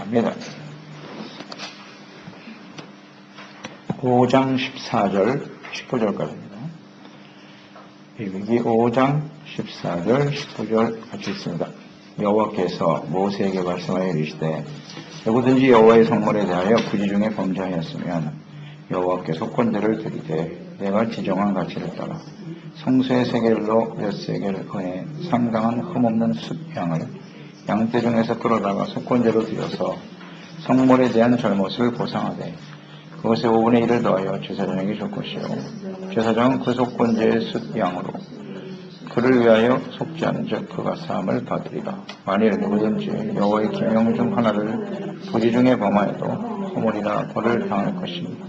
합니다. 5장 14절 19절까지입니다. 여기 5장 14절 19절 같이 있습니다. 여호와께서 모세에게 말씀하여 이르시되 누구든지 여호와의 성물에 대하여 부지 중에 범죄하였으면 여호와께 속건제를 드리되 내가 지정한 가치를 따라 성소의 세겔로 몇 세겔 건에 상당한 흠없는 숫양을 양떼 중에서 끌어다가 속건제로 드려서 성물에 대한 잘못을 보상하되 그것의 5분의 1을 더하여 제사장에게 줄 것이요 제사장은 그 속건제의 숫양으로 그를 위하여 속죄하는 즉 그가 사함을 받으리라. 만일 누구든지 여호와의 계명 중 하나를 부지 중에 범하여도 허물이나 벌을 당할 것이니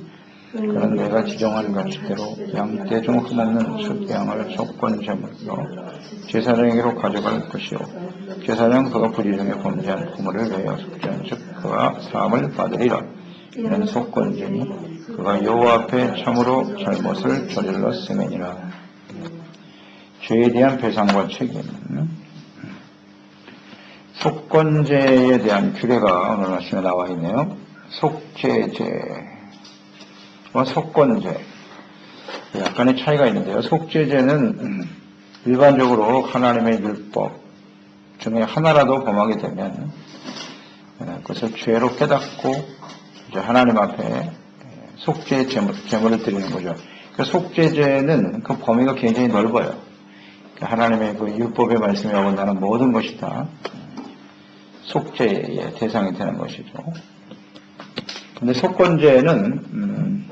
그는 내가 지정한 가치대로 양떼 중 흠없는 숫양을 속건제물로 제사장에게로 가져갈 것이요 제사장 그가 부지 중에 범죄한 허물을 위하여 속죄하는 즉 그가 사함을 받으리라. 이는 속건제니 그가 여호와 앞에 참으로 잘못을 저질렀음이니라. 죄에 대한 배상과 책임. 속건제에 대한 규례가 오늘 말씀에 나와 있네요. 속죄제와 속건제. 약간의 차이가 있는데요. 속죄제는 일반적으로 하나님의 율법 중에 하나라도 범하게 되면 그것을 죄로 깨닫고 이제 하나님 앞에 속죄 제물을 드리는 거죠. 그 속죄제는 그 범위가 굉장히 넓어요. 하나님의 그 율법의 말씀에 어긋나는 모든 것이 다 속죄의 대상이 되는 것이죠. 근데 속건제는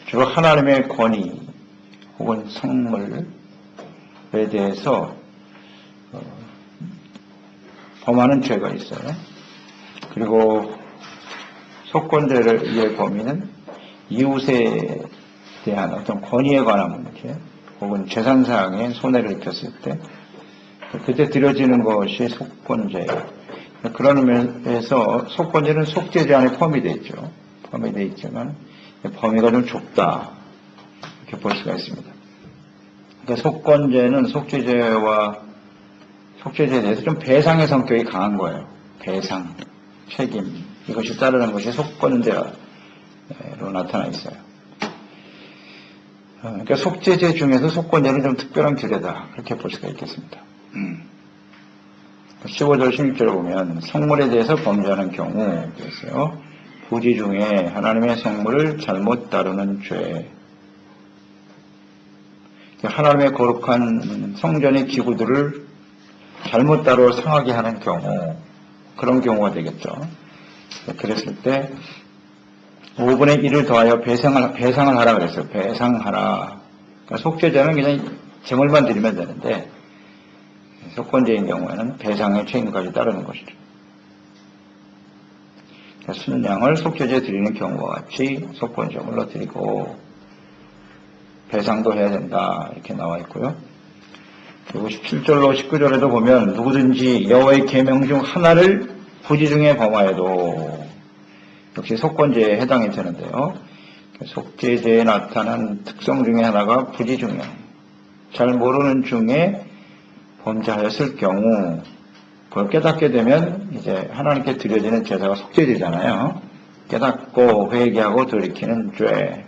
주로 하나님의 권위 혹은 성물에 대해서 범하는 죄가 있어요. 그리고 속건제의 범위는 이웃에 대한 어떤 권위에 관한 문제 혹은 재산사항에 손해를 입혔을 때 그때 드려지는 것이 속건제예요. 그런 면에서 속건제는 속죄제 안에 포함이 되어 있죠. 포함이 되어 있지만 범위가 좀 좁다 이렇게 볼 수가 있습니다. 그러니까 속건제는 속죄제에 대해서 좀 배상의 성격이 강한 거예요. 배상, 책임 이것이 따르는 것이 속건제로 나타나 있어요. 그러니까 속죄제 중에서 속건제는 좀 특별한 규례다 그렇게 볼 수가 있겠습니다. 15절 16절을 보면 성물에 대해서 범죄하는 경우 그래서요. 부지 중에 하나님의 성물을 잘못 다루는 죄 하나님의 거룩한 성전의 기구들을 잘못 다루어 상하게 하는 경우 그런 경우가 되겠죠. 그랬을 때 5분의 1을 더하여 배상을 하라 그랬어요. 배상하라. 그러니까 속죄제는 그냥 제물만 드리면 되는데 속건제인 경우에는 배상의 책임까지 따르는 것이죠. 그러니까 순양을 속죄제에 드리는 경우와 같이 속건제물로 드리고 배상도 해야 된다 이렇게 나와 있고요. 그리고 17절로 19절에도 보면 누구든지 여호와의 계명 중 하나를 부지 중에 범하여도 역시 속건제에 해당이 되는데요. 속죄제에 나타난 특성 중에 하나가 부지 중에 잘 모르는 중에 범죄하였을 경우 그걸 깨닫게 되면 이제 하나님께 드려지는 제사가 속죄제잖아요. 깨닫고 회개하고 돌이키는 죄.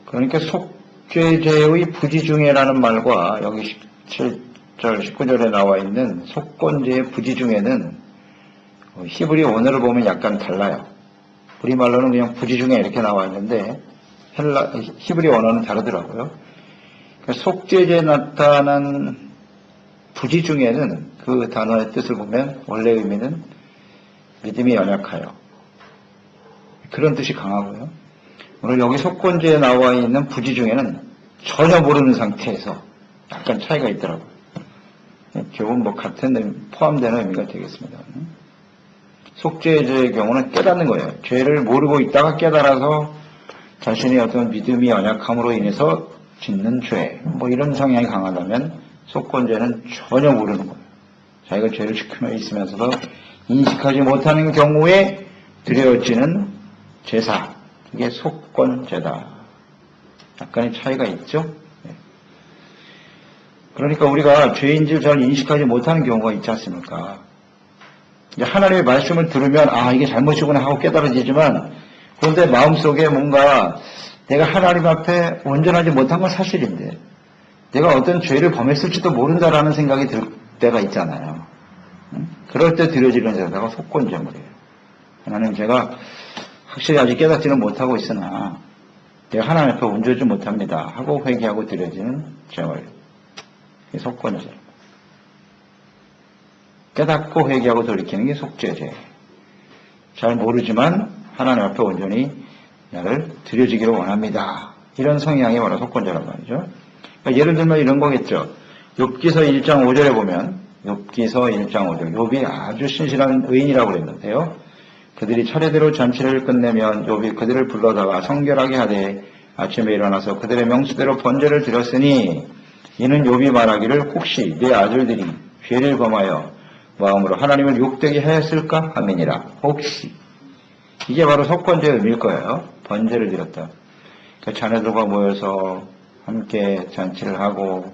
그러니까 속죄제의 부지 중에라는 말과 여기 17절 19절에 나와 있는 속건제의 부지 중에는 히브리 원어를 보면 약간 달라요. 우리말로는 그냥 부지 중에 이렇게 나와 있는데 히브리 원어는 다르더라고요. 그러니까 속죄제에 나타난 부지 중에는 그 단어의 뜻을 보면 원래 의미는 믿음이 연약하여 그런 뜻이 강하고요. 오늘 여기 속건제에 나와 있는 부지 중에는 전혀 모르는 상태에서 약간 차이가 있더라고요. 결국 같은 포함되는 의미가 되겠습니다. 속죄제의 경우는 깨닫는 거예요. 죄를 모르고 있다가 깨달아서 자신의 어떤 믿음이 연약함으로 인해서 짓는 죄, 이런 성향이 강하다면 속건제는 전혀 모르는 거예요. 자기가 죄를 지키며 있으면서도 인식하지 못하는 경우에 드려지는 제사, 이게 속건제다. 약간의 차이가 있죠. 그러니까 우리가 죄인지를 잘 인식하지 못하는 경우가 있지 않습니까? 이제 하나님의 말씀을 들으면 이게 잘못이구나 하고 깨달아지지만 그런데 마음속에 뭔가 내가 하나님 앞에 온전하지 못한 건 사실인데 내가 어떤 죄를 범했을지도 모른다라는 생각이 들 때가 있잖아요. 그럴 때 드려지는 제사가 속건제물이에요. 하나님 제가 확실히 아직 깨닫지는 못하고 있으나 내가 하나님 앞에 온전하지 못합니다 하고 회개하고 드려지는 제물. 속건제. 깨닫고 회개하고 돌이키는 게 속죄제. 잘 모르지만 하나님 앞에 온전히 나를 드려지기를 원합니다. 이런 성향이 바로 속건제란 말이죠. 그러니까 예를 들면 이런 거겠죠. 욥기서 1장 5절에 보면 욥기서 1장 5절 욥이 아주 신실한 의인이라고 그랬는데요. 그들이 차례대로 잔치를 끝내면 욥이 그들을 불러다가 성결하게 하되 아침에 일어나서 그들의 명수대로 번제를 드렸으니 이는 욥이 말하기를 혹시 내 아들들이 죄를 범하여 마음으로 하나님을 욕되게 하였을까 하민이라. 혹시 이게 바로 속건제의 의미일 거예요. 번제를 드렸다. 그 자녀들과 모여서 함께 잔치를 하고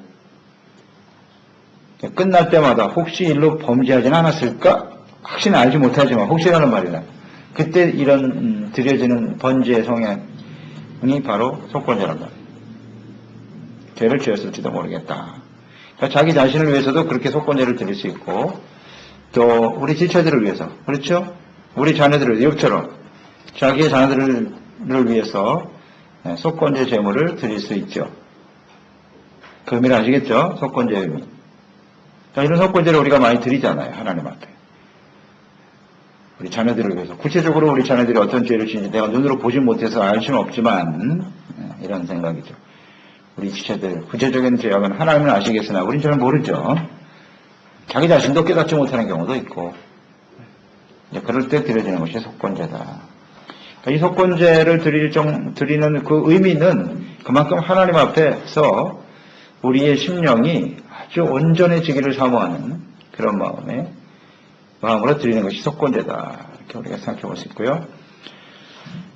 끝날 때마다 혹시 일로 범죄하지는 않았을까? 확신은 알지 못하지만 혹시라는 말이다. 그때 이런 드려지는 번제의 성향이 바로 속건제란 말이에요. 죄를 지었을지도 모르겠다. 그러니까 자기 자신을 위해서도 그렇게 속건제를 드릴 수 있고 또 우리 지체들을 위해서 그렇죠? 우리 자녀들을 욥처럼 자기의 자녀들을 위해서 속건제 제물을 드릴 수 있죠. 그 의미를 아시겠죠? 속건제의 의미. 자, 이런 속건제를 우리가 많이 드리잖아요. 하나님 앞에. 우리 자녀들을 위해서. 구체적으로 우리 자녀들이 어떤 죄를 지는지 내가 눈으로 보지 못해서 알 수는 없지만 이런 생각이죠. 우리 지체들 구체적인 죄악은 하나님은 아시겠으나 우린 잘 모르죠. 자기 자신도 깨닫지 못하는 경우도 있고 그럴 때 드려지는 것이 속건제다. 그러니까 이 속건제를 드리는 그 의미는 그만큼 하나님 앞에서 우리의 심령이 아주 온전해지기를 사모하는 그런 마음으로 드리는 것이 속건제다. 이렇게 우리가 생각해 볼 수 있고요.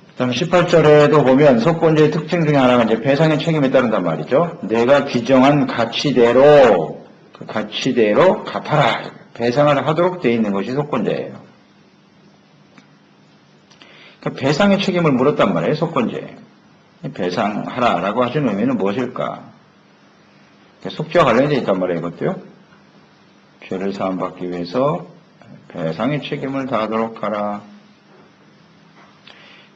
그다음 18절에도 보면 속건제의 특징 중에 하나가 이제 배상의 책임에 따른단 말이죠. 내가 규정한 가치대로 그 가치대로 갚아라. 배상을 하도록 되어 있는 것이 속건제예요. 그러니까 배상의 책임을 물었단 말이에요. 속건제. 배상하라라고 하시는 의미는 무엇일까? 속죄와 관련되어 있단 말이에요. 이것도요. 죄를 사함받기 위해서 배상의 책임을 다하도록 하라.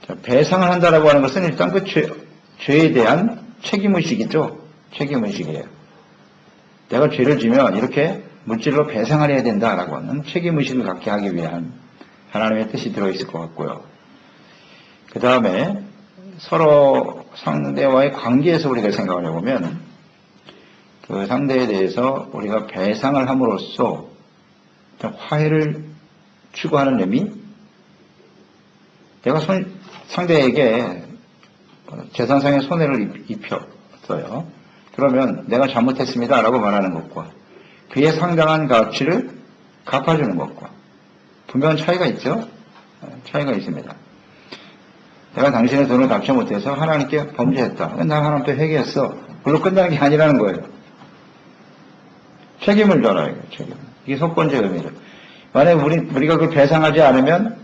자, 배상을 한다라고 하는 것은 일단 그 죄에 대한 책임의식이죠. 책임의식이에요. 내가 죄를 지면 이렇게 물질로 배상을 해야 된다라고 하는 책임의식을 갖게 하기 위한 하나님의 뜻이 들어있을 것 같고요. 그 다음에 서로 상대와의 관계에서 우리가 생각을 해보면 그 상대에 대해서 우리가 배상을 함으로써 화해를 추구하는 의미, 내가 상대에게 재산상의 손해를 입혔어요. 그러면 내가 잘못했습니다 라고 말하는 것과 그에 상당한 가치를 갚아주는 것과 분명한 차이가 있죠? 차이가 있습니다. 내가 당신의 돈을 갚지 못해서 하나님께 범죄했다. 난 하나님께 회개했어. 그걸로 끝나는 게 아니라는 거예요. 책임을 져라. 책임. 이게 속건제 의미죠. 만약에 우리가 그걸 배상하지 않으면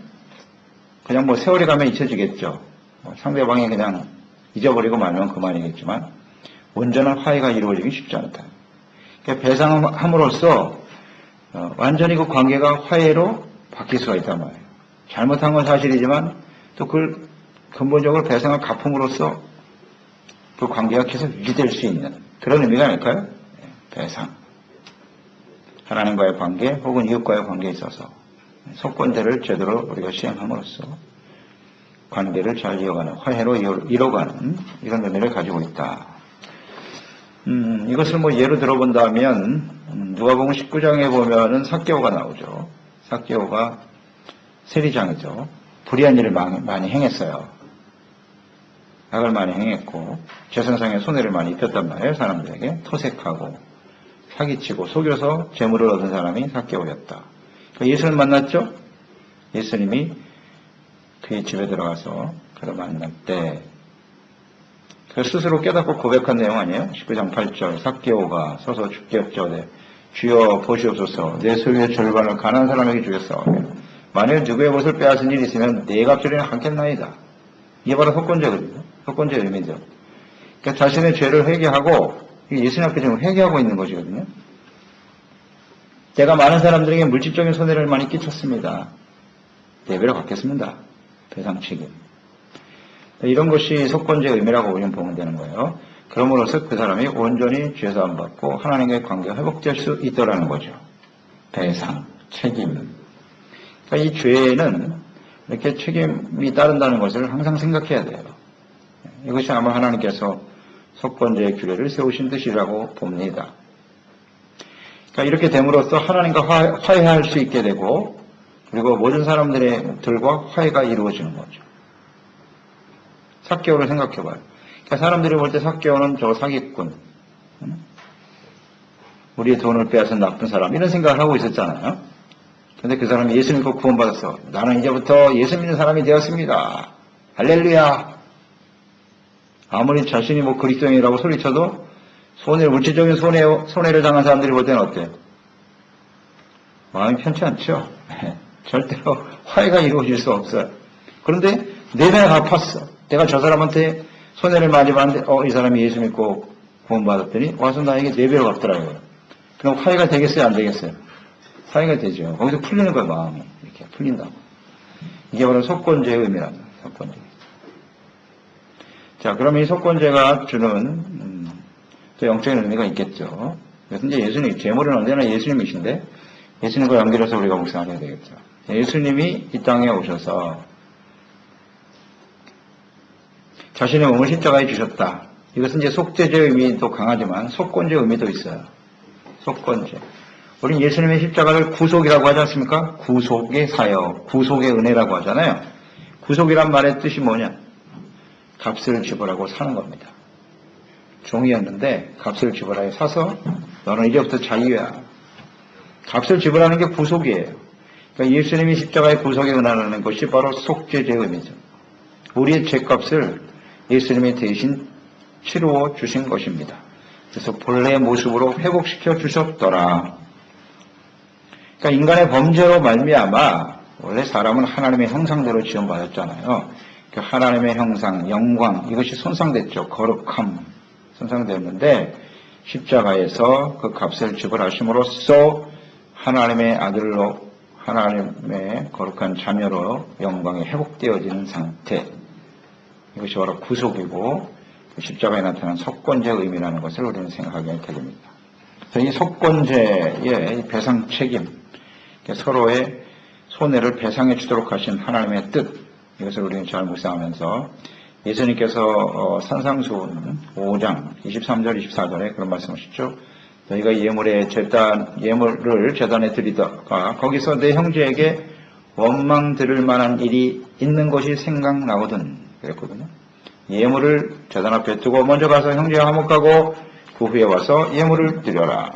그냥 세월이 가면 잊혀지겠죠. 상대방이 그냥 잊어버리고 말면 그만이겠지만 온전한 화해가 이루어지기 쉽지 않다. 그러니까 배상함으로써 완전히 그 관계가 화해로 바뀔 수가 있단 말이에요. 잘못한 건 사실이지만 또 그걸 근본적으로 배상을 갚음으로써 그 관계가 계속 유지될 수 있는 그런 의미가 아닐까요? 배상. 하나님과의 관계 혹은 이웃과의 관계에 있어서 속건제를 제대로 우리가 시행함으로써 관계를 잘 이어가는 화해로 이뤄가는 이런 의미를 가지고 있다. 이것을 예로 들어본다면 누가복음 19장에 보면은 삭개오가 나오죠. 삭개오가 세리장이죠. 불의한 일을 많이 행했어요. 악을 많이 행했고 재산상의 손해를 많이 입혔단 말이에요. 사람들에게 토색하고 사기치고 속여서 재물을 얻은 사람이 삭개오였다. 예수를 만났죠. 예수님이 그의 집에 들어가서 그를 만날 때 그 스스로 깨닫고 고백한 내용 아니에요? 19장 8절 삭개오가 서서 주께 여쭤되 주여 보시옵소서 내 소유의 절반을 가난한 사람에게 주겠사오며 만일 누구의 것을 빼앗은 일이 있으면 네 값절이나 하겠나이다. 이게 바로 속건제거든요. 속건제의 의미죠. 그러니까 자신의 죄를 회개하고 예수님 앞에 지금 회개하고 있는 것이거든요. 제가 많은 사람들에게 물질적인 손해를 많이 끼쳤습니다. 예배를 받겠습니다. 배상 책임. 이런 것이 속건제의 의미라고 우리는 보면 되는 거예요. 그럼으로써 그 사람이 온전히 죄사함 받고 하나님과의 관계가 회복될 수 있더라는 거죠. 배상, 책임. 그러니까 이 죄에는 이렇게 책임이 따른다는 것을 항상 생각해야 돼요. 이것이 아마 하나님께서 속건제의 규례를 세우신 뜻이라고 봅니다. 그러니까 이렇게 됨으로써 하나님과 화해할 수 있게 되고 그리고 모든 사람들과 화해가 이루어지는 거죠. 삭개오를 생각해봐요. 그러니까 사람들이 볼 때 삭개오는 저 사기꾼, 우리의 돈을 빼앗은 나쁜 사람 이런 생각을 하고 있었잖아요. 근데 그 사람이 예수 믿고 구원받았어. 나는 이제부터 예수 믿는 사람이 되었습니다. 할렐루야. 아무리 자신이 그리스도인이라고 소리쳐도 물질적인 손해를 당한 사람들이 볼 때는 어때요? 마음이 편치 않죠. 절대로 화해가 이루어질 수 없어요. 그런데 내가 갚았어. 내가 저 사람한테 손해를 많이 봤는데 이 사람이 예수 믿고 구원받았더니 와서 나에게 4배로 갚더라고요. 그럼 화해가 되겠어요? 안 되겠어요? 화해가 되죠. 거기서 풀리는 거예요. 마음이. 이렇게 풀린다고. 이게 바로 속건제의 의미랍니다. 속건제. 자, 그럼 이 속건제가 주는 또 영적인 의미가 있겠죠. 그래서 이제 예수님, 제물은 언제나 예수님이신데 예수님과 연결해서 우리가 묵상해야 되겠죠. 예수님이 이 땅에 오셔서 자신의 몸을 십자가에 주셨다. 이것은 이제 속죄제의 의미도 강하지만 속건제의 의미도 있어요. 속건제. 우리는 예수님의 십자가를 구속이라고 하지 않습니까? 구속의 사역, 구속의 은혜라고 하잖아요. 구속이란 말의 뜻이 뭐냐? 값을 지불하고 사는 겁니다. 종이었는데 값을 지불하여 사서 너는 이제부터 자유야. 값을 지불하는 게 구속이에요. 그러니까 예수님이 십자가의 구속에 은혜라는 것이 바로 속죄제의 의미죠. 우리의 죄값을 예수님이 대신 치루어 주신 것입니다. 그래서 본래의 모습으로 회복시켜 주셨더라. 그러니까 인간의 범죄로 말미암아 원래 사람은 하나님의 형상대로 지원받았잖아요. 그 하나님의 형상, 영광 이것이 손상됐죠. 거룩함 손상되었는데 십자가에서 그 값을 지불하심으로써 하나님의 아들로 하나님의 거룩한 자녀로 영광이 회복되어지는 상태. 이것이 바로 구속이고 십자가에 나타난 속건제의 의미라는 것을 우리는 생각하게 됩니다. 그래서 이 속건제의 배상 책임, 서로의 손해를 배상해 주도록 하신 하나님의 뜻, 이것을 우리는 잘 묵상하면서 예수님께서 산상수훈 5장 23절 24절에 그런 말씀하셨죠. 너희가 예물을 제단에 드리다가 거기서 내 형제에게 원망 들을 만한 일이 있는 것이 생각나거든 그랬거든요. 예물을 제단 앞에 두고 먼저 가서 형제와 화목하고 그 후에 와서 예물을 드려라.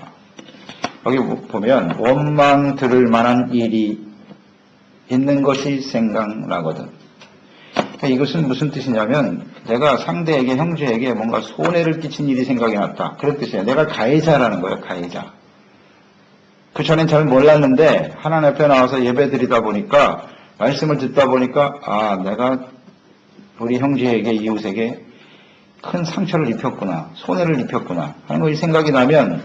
여기 보면 원망 들을 만한 일이 있는 것이 생각나거든. 이것은 무슨 뜻이냐면 내가 상대에게 형제에게 뭔가 손해를 끼친 일이 생각이 났다. 그런 뜻이에요. 내가 가해자라는 거예요. 가해자. 그 전엔 잘 몰랐는데 하나님 앞에 나와서 예배 드리다 보니까 말씀을 듣다 보니까 내가 우리 형제에게 이웃에게 큰 상처를 입혔구나. 손해를 입혔구나 하는 것이 생각이 나면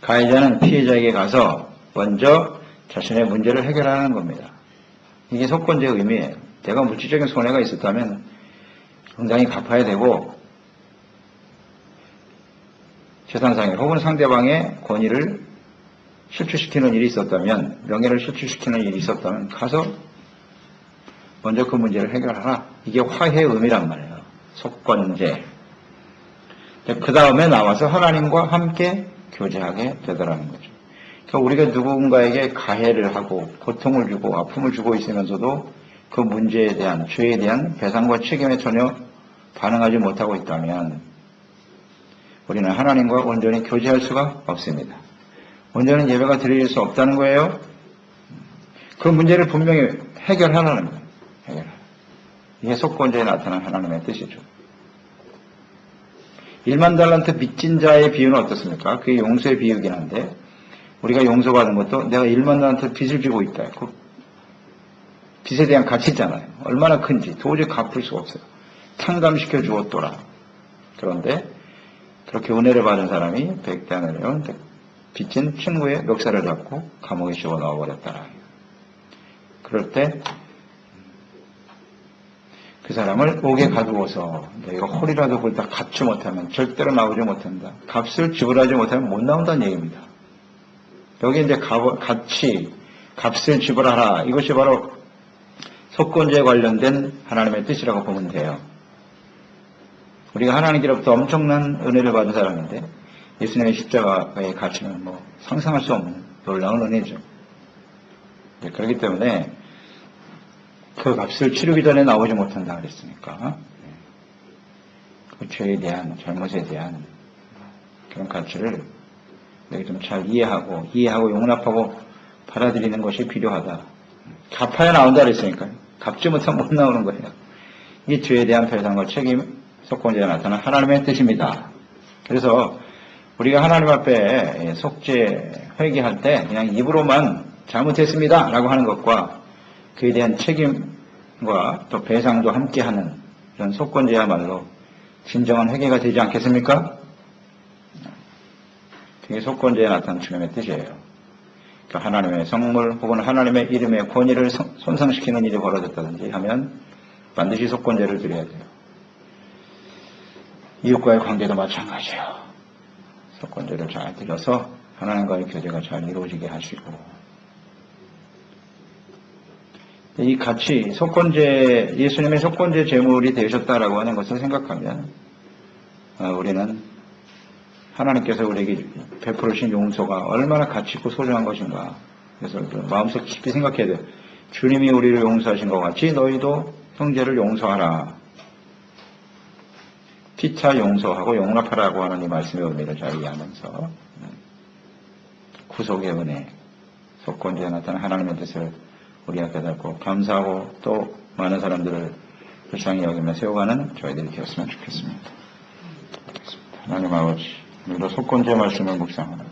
가해자는 피해자에게 가서 먼저 자신의 문제를 해결하는 겁니다. 이게 속건제의 의미예요. 내가 물질적인 손해가 있었다면 당장히 갚아야 되고 재산상의 혹은 상대방의 권위를 실추시키는 일이 있었다면 명예를 실추시키는 일이 있었다면 가서 먼저 그 문제를 해결하라. 이게 화해의 의미란 말이에요. 속건제. 그 다음에 나와서 하나님과 함께 교제하게 되더라는 거죠. 그러니까 우리가 누군가에게 가해를 하고 고통을 주고 아픔을 주고 있으면서도 그 문제에 대한 죄에 대한 배상과 책임에 전혀 반응하지 못하고 있다면 우리는 하나님과 온전히 교제할 수가 없습니다. 온전한 예배가 드릴 수 없다는 거예요. 그 문제를 분명히 해결하라는 거예요. 이게 속건제에 나타난 하나님의 뜻이죠. 1만 달란트 빚진 자의 비유는 어떻습니까? 그게 용서의 비유긴 한데 우리가 용서받은 것도 내가 1만 달란트 빚을 지고 있다. 그 빚에 대한 가치잖아요. 얼마나 큰지 도저히 갚을 수가 없어요. 탕감시켜 주었더라. 그런데 그렇게 은혜를 받은 사람이 백단을 빚진 친구의 멱살을 잡고 감옥에 씌워 넣어버렸더라. 그럴 때 그 사람을 옥에 가두어서 내가 홀이라도 굴다 갚지 못하면 절대로 나오지 못한다. 값을 지불하지 못하면 못 나온다는 얘기입니다. 여기 이제 값을 지불하라. 이것이 바로 속건제에 관련된 하나님의 뜻이라고 보면 돼요. 우리가 하나님께로부터 엄청난 은혜를 받은 사람인데 예수님의 십자가의 가치는 뭐 상상할 수 없는 놀라운 은혜죠. 그렇기 때문에 그 값을 치르기 전에 나오지 못한다 그랬으니까 그 죄에 대한 잘못에 대한 그런 가치를 내가 좀 잘 이해하고 용납하고 받아들이는 것이 필요하다. 갚아야 나온다 그랬으니까요. 갚지 못하면 못 나오는 거예요. 이 죄에 대한 배상과 책임, 속건제에 나타난 하나님의 뜻입니다. 그래서 우리가 하나님 앞에 속죄 회개할 때 그냥 입으로만 잘못했습니다 라고 하는 것과 그에 대한 책임과 또 배상도 함께하는 이런 속건제야말로 진정한 회개가 되지 않겠습니까? 그게 속건제에 나타난 주님의 뜻이에요. 그러니까 하나님의 성물 혹은 하나님의 이름의 권위를 손상시키는 일이 벌어졌다든지 하면 반드시 속건제를 드려야 돼요. 이웃과의 관계도 마찬가지예요. 속건제를 잘 드려서 하나님과의 교제가 잘 이루어지게 하시고 이 같이 속건제, 예수님의 속건제 제물이 되셨다라고 하는 것을 생각하면 우리는 하나님께서 우리에게 베풀으신 용서가 얼마나 가치 있고 소중한 것인가. 그래서 마음속 깊이 생각해야 돼요. 주님이 우리를 용서하신 것 같이 너희도 형제를 용서하라. 피차 용서하고 용납하라고 하는 이 말씀의 의미를 잘 이해하면서 구속의 은혜, 속건제에 나타난 하나님의 뜻을 우리가 깨닫고 감사하고 또 많은 사람들을 불쌍히 여기며 세워가는 저희들이 되었으면 좋겠습니다. 하나님 아버지, 우리도 속건제 말씀을 묵상하라.